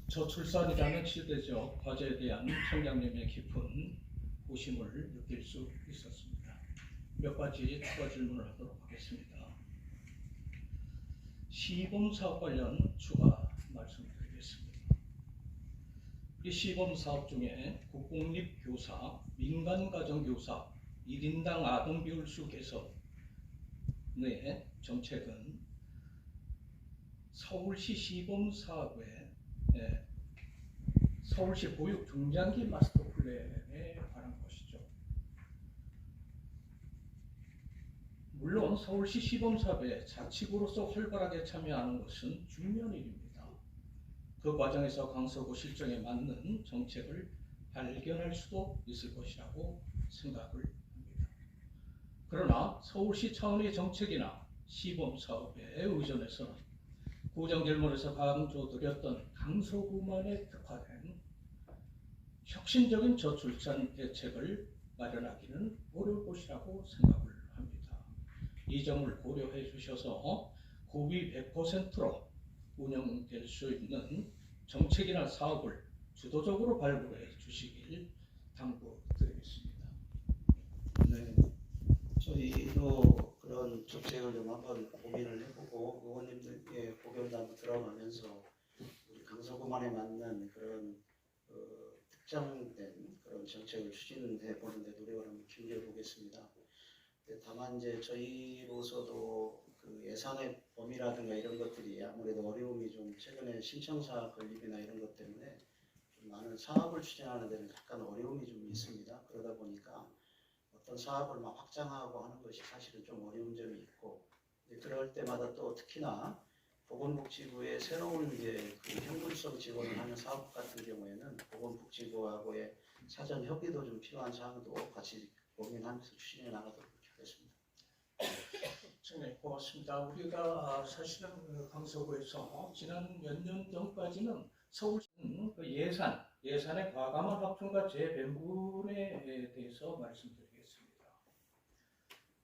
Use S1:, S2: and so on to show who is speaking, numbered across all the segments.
S1: 저출산이라는 시대적 과제에 대한 총장님의 깊은 고심을 느낄 수 있었습니다. 몇 가지 추가 질문을 하도록 하겠습니다. 시범 사업 관련 추가 말씀드리겠습니다. 우리 시범 사업 중에 국공립교사, 민간가정교사 1인당 아동비율수 개선의 정책은 서울시 시범 사업에 서울시 보육 중장기 마스터 플랜에 관한 것이죠. 물론 서울시 시범 사업에 자치구로서 활발하게 참여하는 것은 중요한 일입니다. 그 과정에서 강서구 실정에 맞는 정책을 발견할 수도 있을 것이라고 생각을 합니다. 그러나 서울시 차원의 정책이나 시범 사업에 의존해서는 구정 질문에서 강조드렸던 강서구만에 특화된 혁신적인 저출산 대책을 마련하기는 어려울 것이라고 생각을 합니다. 이 점을 고려해 주셔서 구비 100%로 운영될 수 있는 정책이나 사업을 주도적으로 발굴해 주시길 당부드리겠습니다.
S2: 네, 저희도 그런 정책을 좀 한번 고민을 해보고 의원님들께 고견도 한번 들어가면서 우리 강서구만에 맞는 그런 특정된 그런 정책을 추진해 보는데 노력을 한번 기울여 보겠습니다. 다만 이제 저희로서도 그 예산의 범위라든가 이런 것들이 아무래도 어려움이 좀 최근에 신청사 건립이나 이런 것 때문에 좀 많은 사업을 추진하는 데는 약간 어려움이 좀 있습니다. 그러다 보니까 어떤 사업을 막 확장하고 하는 것이 사실은 좀 어려운 점이 있고, 그럴 때마다 또 특히나 보건복지부의 새로운 이제 그 현금성 지원을 하는 사업 같은 경우에는 보건복지부하고의 사전 협의도 좀 필요한 사항도 같이 고민하면서 추진해 나가도록 하겠습니다.
S1: 네, 고맙습니다. 우리가 사실은 강서구에서 지난 몇 년 전까지는 서울시는 그 예산의 과감한 확충과 재배분에 대해서 말씀드리겠습니다.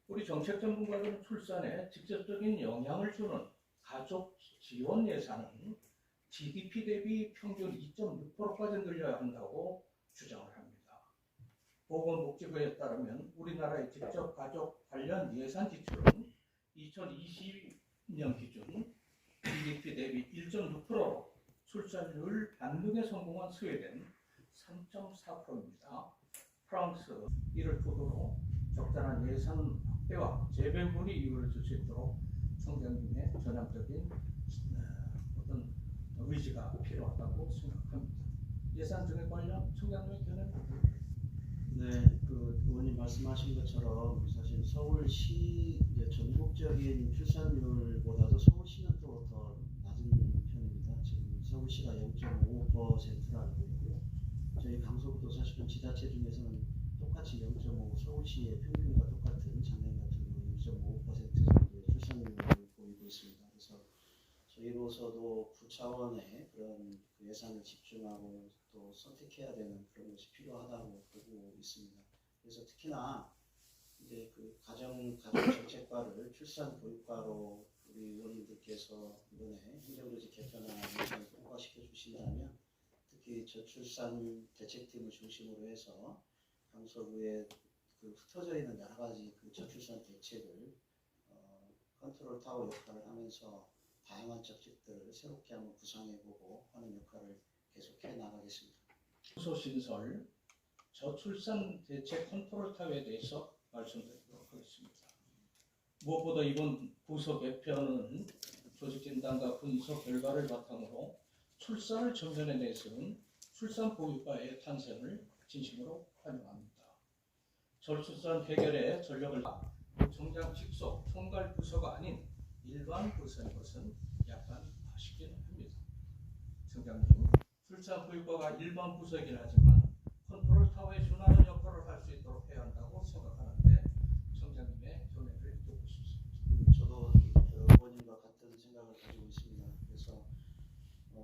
S1: 우리 정책 전문가들은 출산에 직접적인 영향을 주는 가족 지원 예산은 GDP 대비 평균 2.6%까지 늘려야 한다고 주장을 합니다. 보건복지부에 따르면 우리나라의 직접 가족 관련 예산 지출은 2020년 기준 GDP 대비 1.6%로 출산율 반등에 성공한 스웨덴 3.4%입니다. 프랑스 이를 토대로 적절한 예산 확대와 재배분이 이루어질 수 있도록 총장님의 전향적인 어떤 의지가 필요하다고 생각합니다. 예산 증액 관련 총장님의 견해는?
S2: 네, 그 의원님 말씀하신 것처럼 사실 서울시 이제 전국적인 출산율보다도 서울시는 또 더 낮은 편입니다. 지금 서울시가 0.55%라는 거고요. 저희 강서구도 사실은 지자체 중에서는 똑같이 0.5, 서울시의 평균과 똑같은 작년 같은 경우 0.5% 정도의 출산율을 보이고 있습니다. 그래서 저희로서도 구 차원의 그런 그 예산을 집중하고 또 선택해야 되는 그런 것이 필요하다고 보고 있습니다. 그래서 특히나 이제 그 가정 정책과를 출산 교육과로 우리 의원님들께서 이번에 행정조직 개편안 예산을 통과시켜 주신다면 특히 저출산 대책팀을 중심으로 해서 강서구에 그 흩어져 있는 여러 가지 그 저출산 대책을 컨트롤 타워 역할을 하면서 다양한 정책들을 새롭게 한번 구상해보고 하는 역할을 계속해 나가겠습니다.
S1: 소신설 저출산 대책 컨트롤 타워에 대해서 말씀드리도록 하겠습니다. 무엇보다 이번 부서 개편은 조직진단과 분석 결과를 바탕으로 출산을 전면에 내세운 출산보육과의 탄생을 진심으로 환영합니다. 저출산 해결에 전력을 청장 직속 총괄 부서가 아닌 일반 부서인 것은 약간 아쉽긴 합니다. 청장님, 출산보육과가 일반 부서이긴 하지만 컨트롤 타워에 준하는 역할을 할 수 있도록 해야 한다고 생각하는데 청장님의 견해를 듣고 싶습니다.
S2: 저도 의원님과 같은 생각을 가지고 있습니다. 그래서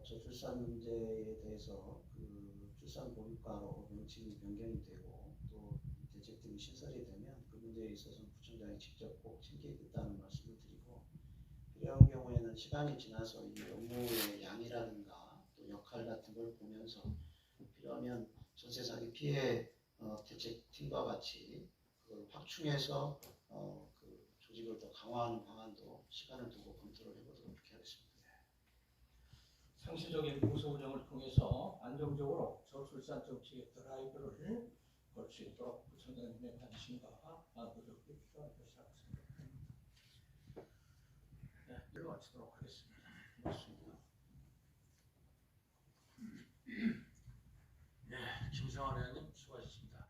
S2: 저출산 문제에 대해서 그 출산보육과로 명칭이 변경이 되고 또 대책들이 신설이 되면 그 문제에 있어서 부총장이 직접 꼭 챙기겠다는 말씀을 드리고, 필요한 경우에는 시간이 지나서 이 업무의 양이라든가 또 역할 같은 걸 보면서 필요하면 전세 사기 피해 대책팀과 같이 그걸 확충해서 그 조직을 더 강화하는 방안도 시간을 두고 검토를 해보도록 그렇게 하겠습니다.
S1: 상시적인 보수 운영을 통해서 안정적으로 저출산 정책의 드라이브를 걸 수 있도록 부총장님의 관심과 노력이 필요할 것이라고 생각합니다. 네, 이를 마치도록 하겠습니다. 고맙습니다.